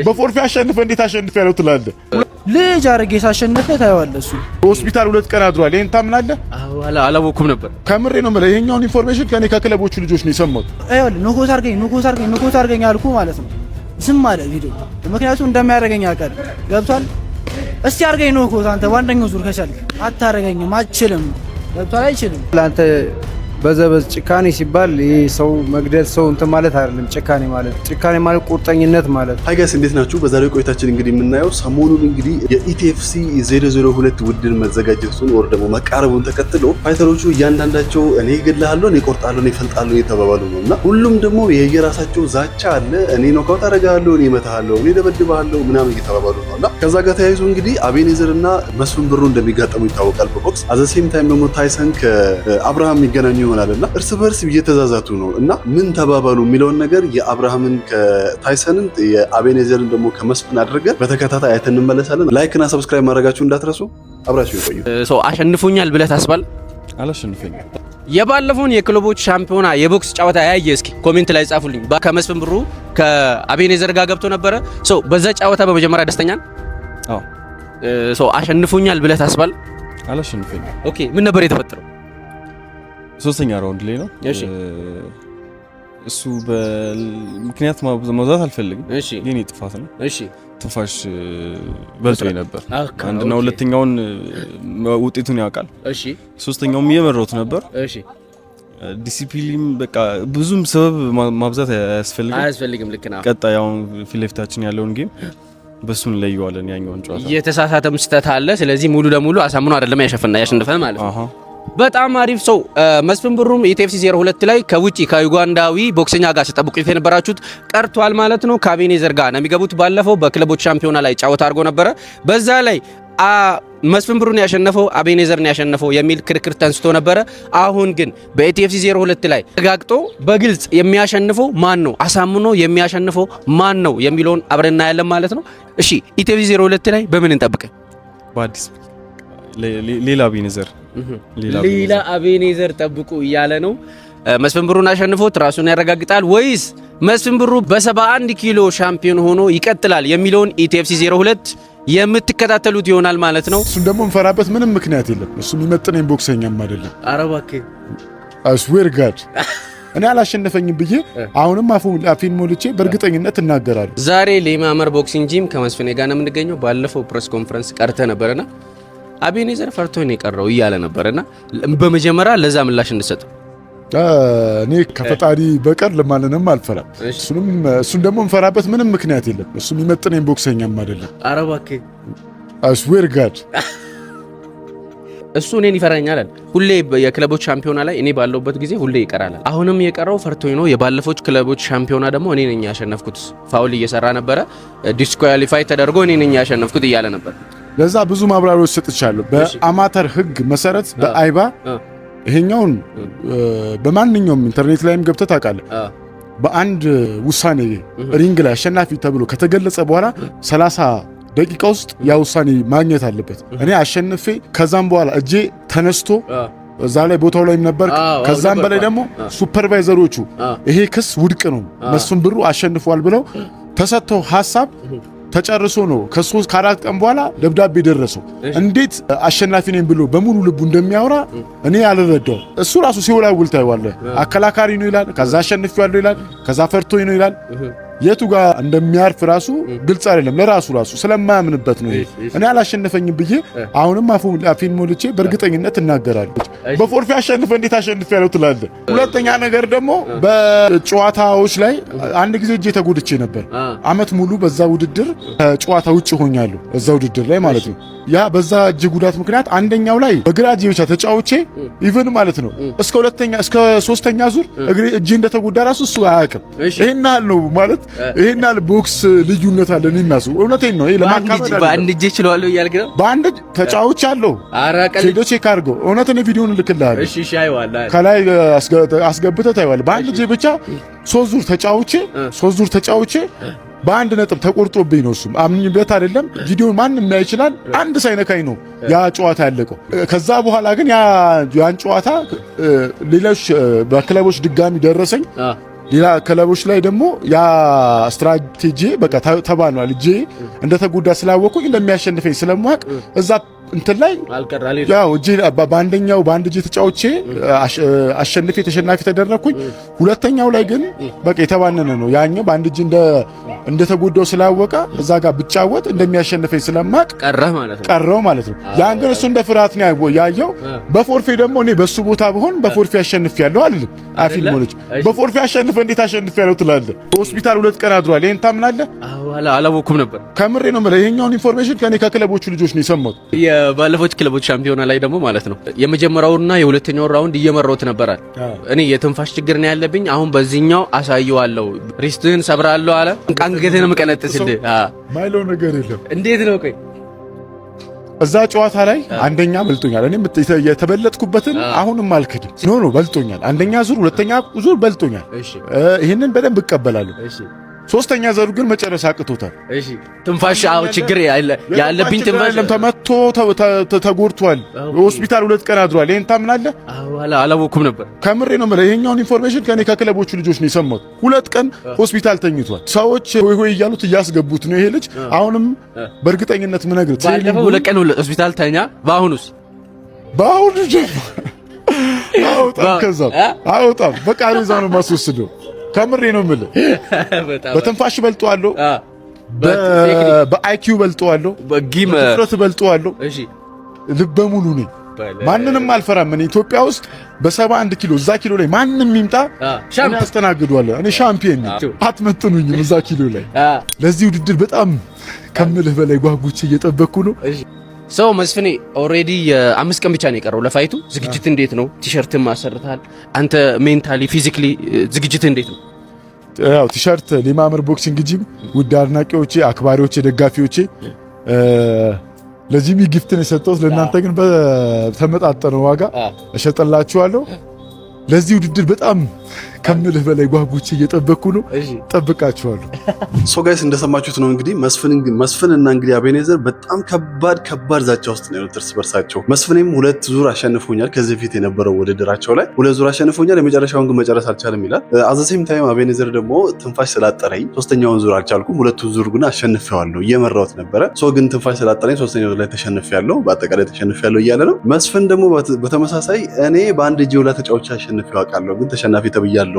በፎርፌ አሸንፈ እንዴት አሸንፈ ያለው ትላለህ? ልጅ አርጌ ሳሸንፈ ታየዋለህ። እሱ ሆስፒታል 2 ቀን አድሯል። ይሄን ታምናለህ? አላወኩም ነበር። ከምሬ ነው ማለት ይሄኛውን ኢንፎርሜሽን ከኔ ከክለቦቹ ልጆች ነው የሰማሁት። አይወል ኖኮት አርገኝ አልኩ ማለት ነው። ዝም ማለት ቪዲዮ ምክንያቱም እንደማያደርገኝ አውቃል። ገብቷል። እስቲ አርገኝ ኖኮት አንተ ዋንደኛው ዙር ከቻልክ አታረገኝም። አትችልም። ገብቷል። አይችልም። አንተ በዘበዝ ጭካኔ ሲባል ይሄ ሰው መግደል ሰው እንትን ማለት አይደለም። ጭካኔ ማለት ቁርጠኝነት ማለት። ሃይ ጋይስ እንዴት ናችሁ? በዛሬው ቆይታችን እንግዲህ የምናየው ሰሞኑን እንግዲህ የኢቲኤፍሲ 002 ውድድር መዘጋጀቱን ወር ደግሞ መቃረቡን ተከትሎ ፋይተሮቹ እያንዳንዳቸው እኔ እገድልሃለሁ፣ እኔ እቆርጣለሁ፣ እኔ እፈልጣለሁ እየተባባሉ ነውና ሁሉም ደግሞ የየራሳቸው ዛቻ አለ። እኔ ኖካውት አደርግሃለሁ፣ እኔ እመታሃለሁ፣ እኔ ደበድብሃለሁ ምናምን እየተባባሉ ነውና ከዛ ጋር ተያይዞ እንግዲህ አቤኔዘርና መስፍን ብሩ እንደሚጋጠሙ ይታወቃል በቦክስ አዘሴም ታይም ደግሞ ታይሰን ከአብርሃም የሚገናኙ ይሆናልና እርስ በርስ እየተዛዛቱ ነው እና ምን ተባባሉ የሚለውን ነገር የአብርሃምን ከታይሰንን የአቤኔዘርን ደግሞ ከመስፍን አድርገን በተከታታይ አይተን እንመለሳለን። ላይክ እና ሰብስክራይብ ማድረጋችሁ እንዳትረሱ። አብራችሁ ይቆዩ። ሰው አሸንፎኛል ብለህ ታስባለህ? አላሸንፈኝም። የባለፈውን የክለቦች ሻምፒዮና የቦክስ ጨዋታ ያየ እስኪ ኮሜንት ላይ ጻፉልኝ። ከመስፍን ብሩ ከአቤኔዘር ጋር ገብቶ ነበረ። ሰው በዛ ጨዋታ በመጀመሪያ ደስተኛ ነው? አዎ። ሰው አሸንፎኛል ብለህ ታስባለህ? አላሸንፈኝም። ኦኬ ምን ነበር የተፈጠረው? ሶስተኛ ራውንድ ላይ ነው። እሺ እሱ በምክንያት ማውዛት አልፈልግም። እሺ የኔ ጥፋት ነው። እሺ ትንፋሽ በልጦኝ ነበር። አንድና ሁለተኛውን ውጤቱን ያውቃል። እሺ ሶስተኛውም እየመረውት ነበር። እሺ ዲሲፕሊን በቃ ብዙም ሰበብ ማብዛት አያስፈልግም። ልክ ነው። ቀጣይ አሁን ፊት ለፊታችን ያለውን ጌም በሱን ለየዋለን። ያኛውን ጨዋታ የተሳሳተም ስህተት አለ። ስለዚህ ሙሉ ለሙሉ አሳምኖ አይደለም ያሸነፈ ማለት ነው። በጣም አሪፍ ሰው መስፍን ብሩም ኢቲኤፍሲ 02 ላይ ከውጪ ከዩጋንዳዊ ቦክሰኛ ጋር ሲጠብቁት የነበራችሁት ቀርቷል ማለት ነው። ከአቤኔዘር ጋር ነው የሚገቡት። ባለፈው በክለቦች ሻምፒዮና ላይ ጫወታ አድርጎ ነበረ። በዛ ላይ መስፍን ብሩን ያሸነፈው አቤኔዘርን ያሸነፈው የሚል ክርክር ተንስቶ ነበረ። አሁን ግን በኢቲኤፍሲ 02 ላይ ተጋግጦ በግልጽ የሚያሸንፈው ማን ነው፣ አሳምኖ የሚያሸንፈው ማን ነው የሚለውን አብረን እናያለን ማለት ነው። እሺ ኢቲኤፍሲ 02 ላይ በምን እንጠብቅ? በአዲስ ሌላ አቤኔዘር ጠብቁ እያለ ነው። መስፍን ብሩን አሸንፎት ራሱን ያረጋግጣል ወይስ መስፍን ብሩ በ71 ኪሎ ሻምፒዮን ሆኖ ይቀጥላል የሚለውን ኢቲኤፍሲ 02 የምትከታተሉት ይሆናል ማለት ነው። እሱን ደግሞ እንፈራበት ምንም ምክንያት የለም። እሱ የሚመጥነኝ ቦክሰኛም አይደለም። ኧረ እባክህ አስዌር ጋድ እኔ አላሸነፈኝም ብዬ አሁንም አፌን ሞልቼ በእርግጠኝነት እናገራለሁ። ዛሬ ሌማመር ቦክሲንግ ጂም ከመስፍን ጋር ነው የምንገኘው። ባለፈው ፕሬስ ኮንፈረንስ ቀርተ ነበርና አቤኔዘር ፈርቶ ነው የቀረው እያለ ነበርና በመጀመሪያ ለዛ ምላሽ እንሰጥ። እኔ ከፈጣሪ በቀር ለማንንም አልፈራም። እሱን ደግሞ እንፈራበት ምንም ምክንያት የለም። እሱ የሚመጥነኝ ቦክሰኛም አይደለም። ኧረ እባክህ አስዌር ጋድ እሱ እኔን ይፈራኛል። ሁሌ የክለቦች ሻምፒዮና ላይ እኔ ባለውበት ጊዜ ሁሌ ይቀራል። አሁንም የቀረው ፈርቶኝ ነው። የባለፈው ክለቦች ሻምፒዮና ደግሞ እኔ ነኝ ያሸነፍኩት። ፋውል እየሰራ ነበረ። ዲስኳሊፋይ ተደርጎ እኔ ነኝ ያሸነፍኩት እያለ ነበር። ለዛ ብዙ ማብራሪያዎች ሰጥቻለሁ። በአማተር ሕግ መሰረት በአይባ ይሄኛውን በማንኛውም ኢንተርኔት ላይም ገብተህ ታውቃለህ። በአንድ ውሳኔ ሪንግ ላይ አሸናፊ ተብሎ ከተገለጸ በኋላ 30 ደቂቃ ውስጥ ያ ውሳኔ ማግኘት አለበት። እኔ አሸንፌ ከዛም በኋላ እጄ ተነስቶ እዛ ላይ ቦታው ላይ ነበር። ከዛም በላይ ደግሞ ሱፐርቫይዘሮቹ ይሄ ክስ ውድቅ ነው መስፍን ብሩ አሸንፏል ብለው ተሰጥተው ሐሳብ ተጨርሶ ነው ከ3 ከ4 ቀን በኋላ ደብዳቤ ደረሰው። እንዴት አሸናፊ ነኝ ብሎ በሙሉ ልቡ እንደሚያወራ እኔ አልረዳው። እሱ ራሱ ሲወላውል ታይዋለህ። አከላካሪ ነው ይላል፣ ከዛ አሸንፊያለሁ ይላል፣ ከዛ ፈርቶኝ ነው ይላል። የቱ ጋር እንደሚያርፍ ራሱ ግልጽ አይደለም። ለራሱ ስለማያምንበት ነው። እኔ አላሸነፈኝም ብዬ አሁንም አፌን ሞልቼ በእርግጠኝነት እናገራለሁ። በፎርፌ አሸንፈ እንዴት አሸንፍ ያለው ትላለህ? ሁለተኛ ነገር ደግሞ በጨዋታዎች ላይ አንድ ጊዜ እጄ ተጎድቼ ነበር። አመት ሙሉ በዛ ውድድር ከጨዋታ ውጭ ሆኛለሁ። እዛ ውድድር ላይ ማለት ነው። ያ በዛ እጅ ጉዳት ምክንያት አንደኛው ላይ በግራ እጄ ብቻ ተጫውቼ ኢቭን ማለት ነው እስከ 3ኛ ዙር እጄ እንደተጎዳ ራሱ እሱ አያውቅም። ይሄን ያህል ነው ማለት ይሄን ያህል ቦክስ ልዩነት አለ። እኔና እሱ እውነቴን ነው። ይሄ ለማካበድ በአንድ እጄ ችሏለሁ እያልክ ነው። በአንድ እጅ ተጫውቻለሁ። ሄዶ ቼክ አድርገው። እውነቴን ቪዲዮውን እልክልሃለሁ። እሺ አይዋላ ከላይ አስገብተህ ታይዋለህ። በአንድ እጄ ብቻ 3 ዙር ተጫውቼ በአንድ ነጥብ ተቆርጦብኝ ነው። እሱም አምኝበት አይደለም። ቪዲዮ ማንም ያይ ይችላል። አንድ ሳይነካኝ ነው ያ ጨዋታ ያለቀው። ከዛ በኋላ ግን ያን ጨዋታ ሌሎች በክለቦች ድጋሚ ደረሰኝ። ሌላ ክለቦች ላይ ደግሞ ያ ስትራቴጂ በቃ ተባኗል። እጄ እንደተጎዳ ስላወቁኝ እንደሚያሸንፈኝ ስለማውቅ እዛ እንትን ላይ ያው እጄ በአንድ እጄ ተጫውቼ አሸንፌ ተሸናፊ ተደረኩኝ። ሁለተኛው ላይ ግን በቃ የተባነነ ነው። ያኛው በአንድ እጄ እንደተጎዳው ስላወቀ እዛ ጋር ብጫወት እንደሚያሸንፈኝ ስለማውቅ ቀረው ማለት ነው። ያን ግን እሱ እንደ ፍርሃት ነው ያየው። በፎርፌ ደግሞ እኔ በሱ ቦታ ብሆን በፎርፌ አሸንፌያለሁ አይደል? አፊል ሞልጭ በፎርፌ አሸንፈ እንዴት አሸንፌያለሁ ትላለህ? ሆስፒታል 2 ቀን አድሯል። ይሄን ታምናለህ? አላወኩም ነበር። ከምሬ ነው ማለት ይሄኛውን ኢንፎርሜሽን ከኔ ከክለቦቹ ልጆች ነው የሰማሁት። የባለፎች ክለቦች ሻምፒዮና ላይ ደግሞ ማለት ነው የመጀመሪያውና የሁለተኛው ራውንድ እየመራሁት ነበራል። እኔ የትንፋሽ ችግር ነው ያለብኝ። አሁን በዚህኛው አሳየዋለሁ፣ ሪስትህን ሰብራለሁ አለ። አንገቴን መቀነጥስልህ ማይለው ነገር የለም። እንዴት ነው? ቆይ እዛ ጨዋታ ላይ አንደኛ በልጦኛል። እኔ የተበለጥኩበትን አሁንም አልክድም። ኖ በልጦኛል። አንደኛ ዙር፣ ሁለተኛ ዙር በልጦኛል። ይሄንን በደንብ እቀበላለሁ። ሶስተኛ ዙር ግን መጨረሻ አቅቶታል። እሺ ትንፋሽ ችግር ያለብኝ ትንፋሽ ተመቶ ተጎድቷል። ሆስፒታል 2 ቀን አድሯል። ይሄን ታምናለህ? አላወኩም ነበር። ከምሬ ነው ማለት ይሄኛውን ኢንፎርሜሽን ከኔ ከክለቦቹ ልጆች ነው የሰማሁት። 2 ቀን ሆስፒታል ተኝቷል። ሰዎች ሆይ እያሉት እያስገቡት ነው። ይሄ ልጅ አሁንም በእርግጠኝነት ምነግርህ ባለፈው 2 ቀን ሆስፒታል ተኛ። በአሁኑ አውጣም በቃ ሬዛ ነው ማስወስደው። ከምሬ ነው የምልህ። በትንፋሽ በልጠዋለሁ፣ በአይኪው በልጠዋለሁ፣ በትኩረት በልጠዋለሁ። እሺ ልበ ሙሉ ነኝ። ማንንም አልፈራም። እኔ ኢትዮጵያ ውስጥ በ71 ኪሎ እዛ ኪሎ ላይ ማንንም ይምጣ አስተናግዷለሁ። እኔ ሻምፒዮን ነኝ። አትመጥኑኝም እዛ ኪሎ ላይ። ለዚህ ውድድር በጣም ከምልህ በላይ ጓጉቼ እየጠበቅኩ ነው። ሰው መስፍኔ ኦሬዲ የ5 ቀን ብቻ ነው የቀረው ለፋይቱ። ዝግጅት እንዴት ነው? ቲሸርትም አሰርተሃል አንተ። ሜንታሊ ፊዚካሊ ዝግጅት እንዴት ነው? ያው ቲሸርት ሊማምር ቦክሲንግ ጂም ውድ አድናቂዎቼ፣ አክባሪዎቼ፣ ደጋፊዎቼ ለጂሚ ጊፍትን የሰጠሁት ለእናንተ ግን በተመጣጠነ ዋጋ እሸጥላችኋለሁ። ለዚህ ውድድር በጣም ከምልህ በላይ ጓጉቼ እየጠበቅኩ ነው። ጠብቃችኋለሁ። ሶ ጋይስ እንደሰማችሁት ነው እንግዲህ መስፍንና እንግዲህ አቤኔዘር በጣም ከባድ ዛቻ ውስጥ ነው ያሉት እርስ በርሳቸው። መስፍኔም 2 ዙር አሸንፎኛል ከዚህ በፊት የነበረው ውድድራቸው ላይ 2 ዙር አሸንፎኛል፣ የመጨረሻውን ግን መጨረስ አልቻለም ይላል። አዘሴም ታይም አቤኔዘር ደግሞ ትንፋሽ ስላጠረኝ 3ኛውን ዙር አልቻልኩም፣ 2 ዙር ግን አሸንፌዋለሁ እየመራሁት ነበረ። ሶ ግን ትንፋሽ ስላጠረኝ 3ኛው ዙር ላይ ተሸንፌያለሁ፣ በአጠቃላይ ተሸንፌያለሁ እያለ ነው። መስፍን ደግሞ በተመሳሳይ እኔ በአንድ እጄ ሁላ ተጫውቼ አሸንፌው አውቃለሁ ግን ተሸናፊ ተብያለሁ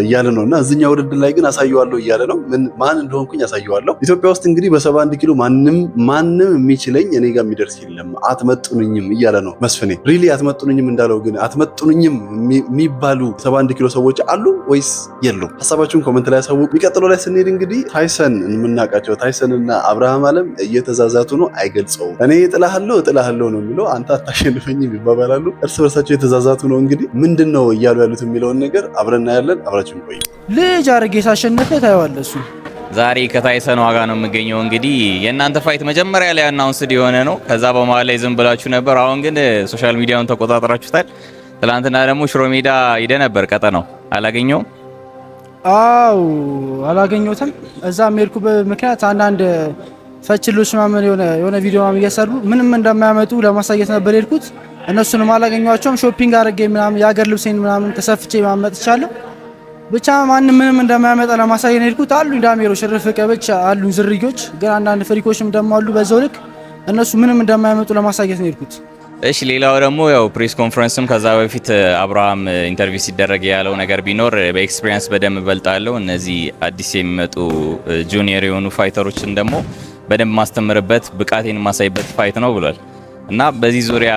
እያለ ነው። እና እዚህኛው ውድድር ላይ ግን አሳየዋለሁ እያለ ነው። ማን እንደሆንኩኝ አሳየዋለሁ። ኢትዮጵያ ውስጥ እንግዲህ በ71 ኪሎ ማንም የሚችለኝ እኔ ጋር የሚደርስ የለም፣ አትመጡንኝም እያለ ነው መስፍኔ። ሪሊ አትመጡንኝም እንዳለው ግን አትመጡንኝም የሚባሉ 71 ኪሎ ሰዎች አሉ ወይስ የሉም? ሀሳባችሁን ኮመንት ላይ ያሳውቁ። የሚቀጥለው ላይ ስንሄድ እንግዲህ ታይሰን የምናውቃቸው ታይሰንና አብርሃም አለም እየተዛዛቱ ነው። አይገልጸውም። እኔ እጥልሃለሁ ነው የሚለው፣ አንተ አታሸንፈኝም ይባባላሉ። እርስ በርሳቸው የተዛዛቱ ነው። እንግዲህ ምንድን ነው እያሉ ያሉት የሚለውን ነገር አብረና ያለን አብራችን ቆይ። ልጅ አርጌ ሳሸነፈ ታየዋለህ። እሱ ዛሬ ከታይሰን ዋጋ ነው የምገኘው። እንግዲህ የእናንተ ፋይት መጀመሪያ ላይ አናውንስድ የሆነ ነው። ከዛ በመሀል ላይ ዝም ብላችሁ ነበር። አሁን ግን ሶሻል ሚዲያውን ተቆጣጥራችሁታል። ትናንትና ደግሞ ሽሮ ሜዳ ሄደ ነበር። ቀጠናው አላገኘውም? አው አላገኘሁትም። እዛ ሜርኩ በምክንያት አንዳንድ ፈችሎች ምናምን የሆነ ቪዲዮ ምናምን እየሰሩ ምንም እንደማያመጡ ለማሳየት ነበር የሄድኩት። እነሱንም አላገኘኋቸውም። ሾፒንግ አድርጌ ምናምን የሀገር ልብሴን ምናምን ተሰፍቼ ማመጥ ይቻለሁ። ብቻ ማንም ምንም እንደማያመጣ ለማሳየት ነው የሄድኩት። አሉኝ ዳሜሮች ሽርፍቀ ብቻ አሉኝ ዝርዮች፣ ግን አንዳንድ ፍሪኮችም ደግሞ አሉ በዛው ልክ። እነሱ ምንም እንደማያመጡ ለማሳየት ነው የሄድኩት። እሺ ሌላው ደግሞ ያው ፕሬስ ኮንፈረንስም ከዛ በፊት አብርሃም ኢንተርቪው ሲደረግ ያለው ነገር ቢኖር በኤክስፒሪየንስ በደንብ በልጣለሁ፣ እነዚህ አዲስ የሚመጡ ጁኒየር የሆኑ ፋይተሮችን ደግሞ በደንብ ማስተምርበት ብቃቴን ማሳይበት ፋይት ነው ብሏል። እና በዚህ ዙሪያ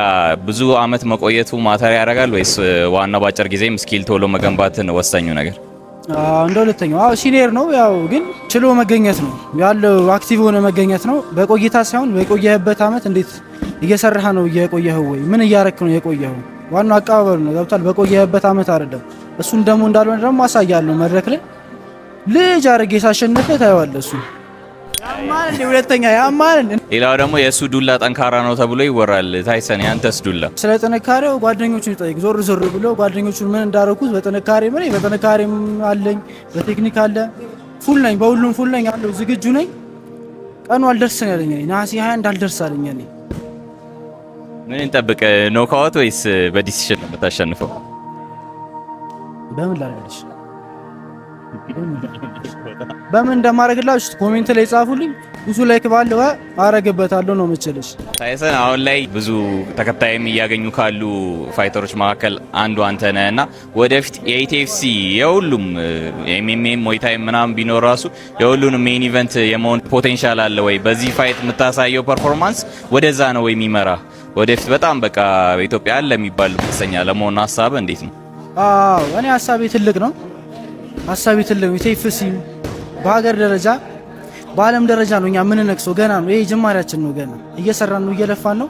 ብዙ አመት መቆየቱ ማተር ያደርጋል ወይስ ዋናው ባጭር ጊዜም ስኪል ቶሎ መገንባትን ወሳኙ ነገር? እንደ ሁለተኛው ሲኒየር ነው ያው፣ ግን ችሎ መገኘት ነው ያለው፣ አክቲቭ ሆነ መገኘት ነው። በቆይታ ሳይሆን በቆየህበት አመት እንዴት እየሰራህ ነው እየቆየኸው፣ ወይ ምን እያረክ ነው የቆየኸው። ዋናው አቀባበሉ ነው ገብቷል። በቆየህበት አመት አይደለም። እሱን ደግሞ እንዳልሆነ ደግሞ አሳያለሁ መድረክ ላይ ልጅ አርጌ ሳሸነፈ ታየዋለህ። እሱ ያማን እንደ ሁለተኛ ያማን። ሌላው ደግሞ የእሱ ዱላ ጠንካራ ነው ተብሎ ይወራል። ታይሰን ያንተስ ዱላ? ስለ ጥንካሬው ጓደኞቹን ይጠይቅ። ዞር ብሎ ጓደኞቹን ምን እንዳረኩት በጥንካሬም አለኝ፣ በቴክኒክ አለ፣ ፉል ነኝ፣ በሁሉም ፉል ነኝ አለው፣ ዝግጁ ነኝ። ቀኑ አልደርስም ያለኝ ነሐሴ 21 አልደርስ አለኝ። እኔ ምን እንጠብቅ? ኖካውት ወይስ በዲሲሽን ነው የምታሸንፈው? በምን ላልልሽ በምን እንደማረግላችሁ ኮሜንት ላይ ጻፉልኝ። ብዙ ላይክ ባለው አረግበታለሁ ነው የምችልሽ። ታይሰን አሁን ላይ ብዙ ተከታይም እያገኙ ካሉ ፋይተሮች መካከል አንዱ አንተ ነህና ወደፊት የኢቲኤፍሲ የሁሉም ኤምኤምኤም ሞይታይ ምናምን ቢኖር ራሱ የሁሉንም ሜን ኢቨንት የመሆን ፖቴንሻል አለ ወይ? በዚህ ፋይት የምታሳየው ፐርፎርማንስ ወደዛ ነው ወይ የሚመራ? ወደፊት በጣም በቃ በኢትዮጵያ አለ የሚባል ቦክሰኛ ለመሆን ሀሳብ እንዴት ነው? አዎ እኔ ሀሳቤ ትልቅ ነው። ሀሳቤ ትልቅ ነው። ኢቲኤፍሲ በሀገር ደረጃ በዓለም ደረጃ ነው እኛ ምን ነክሰው ገና ነው። ይሄ ጅማሬያችን ነው። ገና እየሰራን ነው፣ እየለፋን ነው።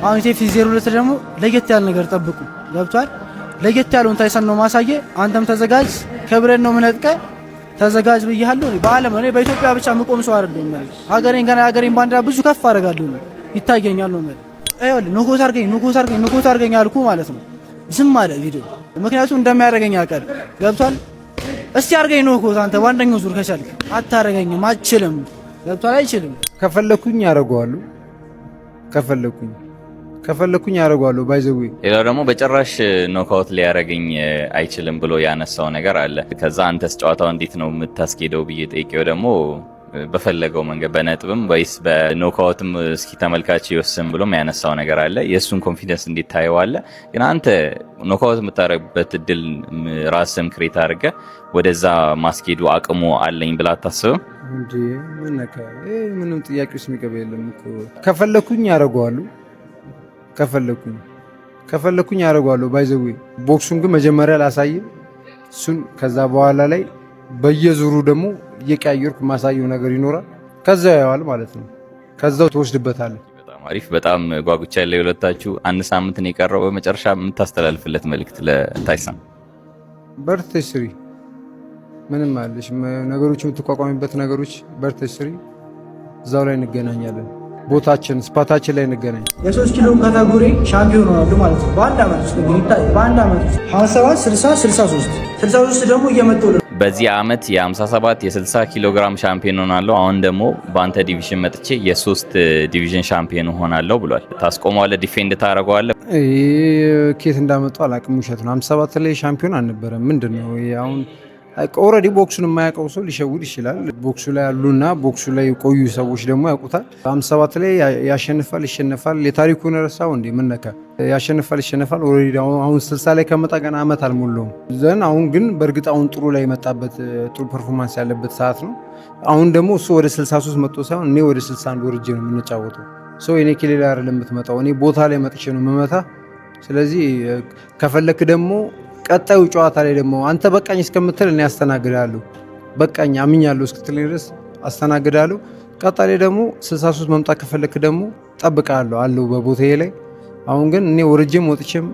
አሁን ኢቲኤፍሲ 02 ደግሞ ለየት ያለ ነገር ጠብቁ። ገብቷል? ለየት ያለውን ታይሰን ነው ማሳየ። አንተም ተዘጋጅ፣ ከብረን ነው ምንጥቀ ተዘጋጅ ብያለሁ። በዓለም ነው በኢትዮጵያ ብቻ ምቆም ሰው አይደለም ማለት ሀገሬን ገና ሀገሬን ባንዲራ ብዙ ከፍ አደርጋለሁ ነው ይታየኛል ነው ማለት አይወል ኖኮት አርገኝ አልኩ ማለት ነው። ዝም አለ ቪዲዮ ምክንያቱም እንደማያደርገኝ አቀር ገብቷል። እስቲ አርገኝ ኖኮት አንተ ባንደኛው ዙር ከቻልክ አታረገኝም፣ አትችልም። ገብቷል? አይችልም። ከፈለኩኝ ያረጋዋለሁ፣ ከፈለኩኝ ያረጋዋለሁ። ባይዘው ሌላው ደግሞ በጭራሽ ኖካውት ሊያረገኝ አይችልም ብሎ ያነሳው ነገር አለ። ከዛ አንተስ ጨዋታው እንዴት ነው የምታስኬደው ብዬ ጠይቄው ደግሞ በፈለገው መንገድ በነጥብም ወይስ በኖካውትም እስኪ ተመልካች ይወስን ብሎም ያነሳው ነገር አለ። የእሱን ኮንፊደንስ እንዴት ታየዋለህ? ግን አንተ ኖካውት የምታረግበት እድል ራስህም ክሬት አድርገህ ወደዛ ማስኬዱ አቅሙ አለኝ ብላ አታስብም እንዴ? ምንም ጥያቄ ውስጥ የሚገባ የለም እኮ። ከፈለኩኝ ያረጋዋለሁ፣ ከፈለኩኝ ያረጋዋለሁ። ባይዘው ቦክሱን ግን መጀመሪያ ላሳይ እሱን፣ ከዛ በኋላ ላይ በየዙሩ ደግሞ እየቀያየርኩ ማሳየው ነገር ይኖራል። ከዛ ያዋል ማለት ነው። ከዛው ትወስድበታለህ። በጣም አሪፍ። በጣም ጓጉቻለሁ። የሁለታችሁ አንድ ሳምንት ነው የቀረው። በመጨረሻ የምታስተላልፍለት መልእክት ለታይሰን? በርተሽ ስሪ። ምንም አለሽ ነገሮች የምትቋቋሚበት ነገሮች በርተሽ ስሪ። እዛው ላይ እንገናኛለን። ቦታችን ስፓታችን ላይ እንገናኝ። የ3 ኪሎ ካታጎሪ ሻምፒዮን ሆናሉ ማለት ነው። በአንድ አመት ውስጥ በአንድ አመት ውስጥ 57 60 63 ደግሞ እየመጡ በዚህ አመት የ57 የ60 ኪሎ ግራም ሻምፒዮን ሆናለሁ። አሁን ደግሞ በአንተ ዲቪዥን መጥቼ የ3 ዲቪዥን ሻምፒዮን ሆናለሁ ብሏል። ታስቆመዋለህ? ዲፌንድ ታደርገዋለህ? ኬት እንዳመጡ አላቅም። ውሸት ነው። 57 ላይ ሻምፒዮን አልነበረም። ምንድነው አሁን ኦልሬዲ ቦክሱን የማያውቀው ሰው ሊሸውድ ይችላል። ቦክሱ ላይ ያሉና ቦክሱ ላይ የቆዩ ሰዎች ደግሞ ያውቁታል። 57 ላይ ያሸንፋል፣ ይሸነፋል። የታሪኩን ረሳው እንዴ? ምን ነካ? ያሸንፋል፣ ይሸነፋል። ኦልሬዲ አሁን 60 ላይ ከመጣ ገና አመት አልሞላውም። ዘን አሁን ግን በእርግጥ አሁን ጥሩ ላይ የመጣበት ጥሩ ፐርፎርማንስ ያለበት ሰዓት ነው። አሁን ደግሞ እሱ ወደ 63 መጥቶ ሳይሆን እኔ ወደ 61 ወርጄ ነው የምንጫወተው። ሰው እኔ ኪሌ ላይ አይደለም የምትመጣው፣ እኔ ቦታ ላይ መጥቼ ነው የምመታ። ስለዚህ ከፈለክ ደግሞ ቀጣዩ ጨዋታ ላይ ደግሞ አንተ በቃኝ እስከምትል እኔ አስተናግዳለሁ። በቃኝ አምኛለሁ እስክትል ድረስ አስተናግዳለሁ። ቀጣይ ላይ ደግሞ 63 መምጣት ከፈለክ ደግሞ ጠብቃለሁ አለው በቦታዬ ላይ። አሁን ግን እኔ ወርጄም ወጥቼም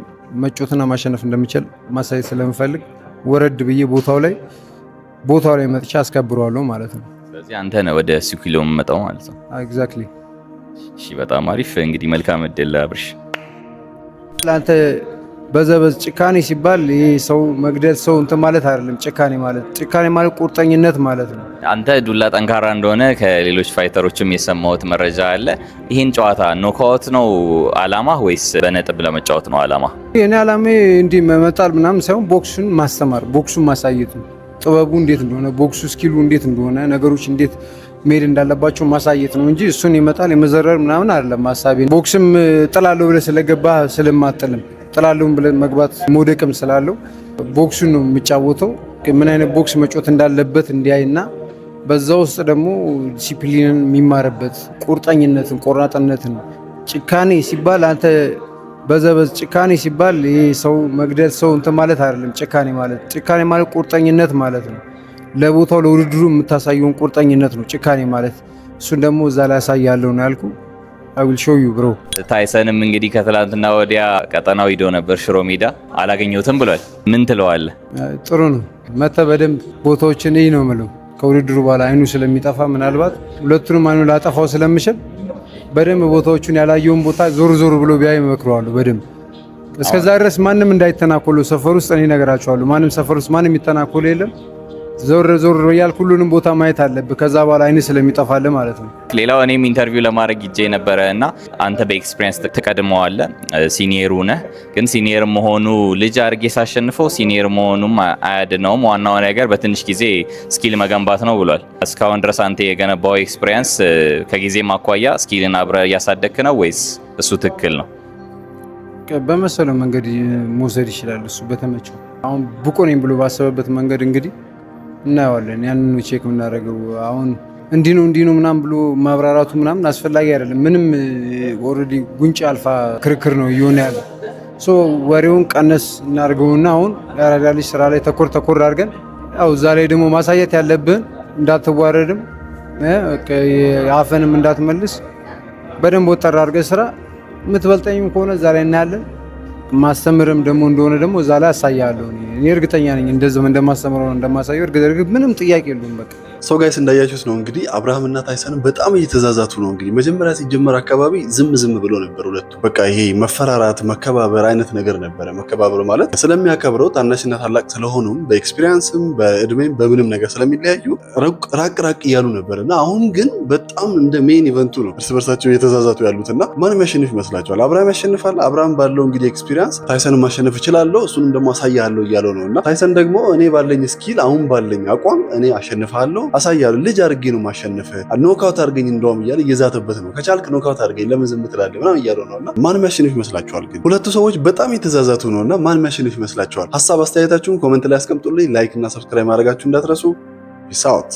መጮትና ማሸነፍ እንደምችል ማሳየት ስለምፈልግ ወረድ ብዬ ቦታው ላይ መጥቼ አስከብረዋለሁ ማለት ነው። ስለዚህ አንተ ነህ ወደ ኪሎ የምመጣው ማለት ነው። ኤግዛክትሊ። እሺ፣ በጣም አሪፍ። እንግዲህ መልካም እድል አብርሽ። ለአንተ በዘበዝ ጭካኔ ሲባል ይሄ ሰው መግደል ሰው እንትን ማለት አይደለም። ጭካኔ ማለት ቁርጠኝነት ማለት ነው። አንተ ዱላ ጠንካራ እንደሆነ ከሌሎች ፋይተሮችም የሰማሁት መረጃ አለ። ይህን ጨዋታ ኖካውት ነው አላማ ወይስ በነጥብ ለመጫወት ነው አላማ? እኔ አላማ እንዲህ መመጣል ምናምን ሳይሆን ቦክሱን ማስተማር፣ ቦክሱን ማሳየት ነው። ጥበቡ እንዴት እንደሆነ፣ ቦክሱ ስኪሉ እንዴት እንደሆነ፣ ነገሮች እንዴት መሄድ እንዳለባቸው ማሳየት ነው እንጂ እሱን ይመጣል የመዘረር ምናምን አይደለም ሀሳቤ። ቦክስም ጥላለሁ ብለህ ስለገባ ስለማጥልም ጥላለሁም ብለን መግባት መውደቅም ስላለው ቦክሱን ነው የሚጫወተው። ምን አይነት ቦክስ መጮት እንዳለበት እንዲያይና በዛ ውስጥ ደግሞ ዲሲፕሊንን የሚማርበት ቁርጠኝነትን፣ ቆራጥነትን። ጭካኔ ሲባል አንተ በዘበዝ ጭካኔ ሲባል ይሄ ሰው መግደል ሰው እንትን ማለት አይደለም። ጭካኔ ማለት ቁርጠኝነት ማለት ነው። ለቦታው ለውድድሩ የምታሳየውን ቁርጠኝነት ነው ጭካኔ ማለት። እሱን ደግሞ እዛ ላይ ያሳያለሁ ነው ያልኩ። I will show you bro። ታይሰንም እንግዲህ ከትላንትና ወዲያ ቀጠናው ሂዶ ነበር ሽሮ ሜዳ፣ አላገኘሁትም ብሏል። ምን ትለዋለህ? ጥሩ ነው መተህ በደንብ ቦታዎችን እይ ነው የምለው። ከውድድሩ በኋላ አይኑ ስለሚጠፋ ምናልባት ሁለቱንም አይኑ ላጠፋው ስለምችል በደንብ ቦታዎቹን ያላየውን ቦታ ዞር ብሎ ቢያይ እመክረዋለሁ በደንብ። እስከዛ ድረስ ማንም እንዳይተናኮሉ ሰፈር ውስጥ እኔ እነግራቸዋለሁ። ማንም ሰፈር ውስጥ ማንም የሚተናኮሉ የለም። ዞር ዞር ያልክ ሁሉንም ቦታ ማየት አለብህ። ከዛ በኋላ አይን ስለሚጠፋል ማለት ነው። ሌላው እኔም ኢንተርቪው ለማድረግ ይጄ ነበረ እና አንተ በኤክስፒሪየንስ ትቀድመዋለህ፣ ሲኒየሩ ነህ። ግን ሲኒየር መሆኑ ልጅ አድርጌ ሳሸንፈው ሲኒየር መሆኑም አያድነውም። ዋናው ነገር በትንሽ ጊዜ ስኪል መገንባት ነው ብሏል። እስካሁን ድረስ አንተ የገነባው ኤክስፒሪየንስ ከጊዜ ማኳያ ስኪልን አብረህ እያሳደግክ ነው ወይስ እሱ ትክክል ነው? በመሰለው መንገድ መውሰድ ይችላል እሱ በተመቸው። አሁን ብቁ ነኝ ብሎ ባሰበበት መንገድ እንግዲህ እናየዋለን። ያንን ቼክ የምናደርገው አሁን እንዲህ ነው ምናምን ብሎ ማብራራቱ ምናምን አስፈላጊ አይደለም። ምንም ኦልሬዲ ጉንጭ አልፋ ክርክር ነው እየሆነ ያለ። ሶ ወሬውን ቀነስ እናድርገውና አሁን ያራዳ ልጅ ስራ ላይ ተኮር አድርገን ያው እዛ ላይ ደግሞ ማሳየት ያለብን እንዳትዋረድም አፈንም እንዳትመልስ በደንብ ወጠር አድርገህ ስራ። የምትበልጠኝም ከሆነ እዛ ላይ እናያለን። ማስተምርም ደግሞ እንደሆነ ደግሞ እዛ ላይ አሳያለሁ። እኔ እርግጠኛ ነኝ እንደዚህ እንደማስተምረው እንደማሳየው እርግጥ ምንም ጥያቄ የለውም። በቃ ሰው ጋይስ እንዳያችሁት ነው እንግዲህ አብርሃም እና ታይሰን በጣም እየተዛዛቱ ነው። እንግዲህ መጀመሪያ ሲጀመር አካባቢ ዝም ብሎ ነበር ሁለቱ። በቃ ይሄ መፈራራት መከባበር አይነት ነገር ነበረ። መከባበር ማለት ስለሚያከብረው ታናሽና ታላቅ ስለሆኑም በኤክስፒሪየንስም በእድሜም በምንም ነገር ስለሚለያዩ ራቅ እያሉ ነበር እና አሁን ግን በጣም እንደ ሜን ኢቨንቱ ነው እርስ በርሳቸው እየተዛዛቱ ያሉትና ማን የሚያሸንፍ ይመስላችኋል? አብርሃም ያሸንፋል? አብርሃም ባለው እንግዲህ ኤክስፒሪየንስ ታይሰን ማሸነፍ እችላለሁ እሱንም ደግሞ አሳያለሁ እያለው ነው እና ታይሰን ደግሞ እኔ ባለኝ ስኪል አሁን ባለኝ አቋም እኔ አሸንፋለሁ አሳያለሁ ልጅ አድርጌ ነው ማሸነፍ ኖካውት አድርገኝ እንደውም እያለ እየዛተበት ነው። ከቻልክ ኖካውት አድርገኝ ለምን ዝም ትላለህ ምናምን እያለው ነውና ማን የሚያሸንፍ ይመስላችኋል? ግን ሁለቱ ሰዎች በጣም የተዛዛቱ ነውና ማን የሚያሸንፍ ይመስላችኋል? ሀሳብ አስተያየታችሁን ኮሜንት ላይ አስቀምጡልኝ። ላይክ እና ሰብስክራይብ ማድረጋችሁ እንዳትረሱ። ፒስ አውት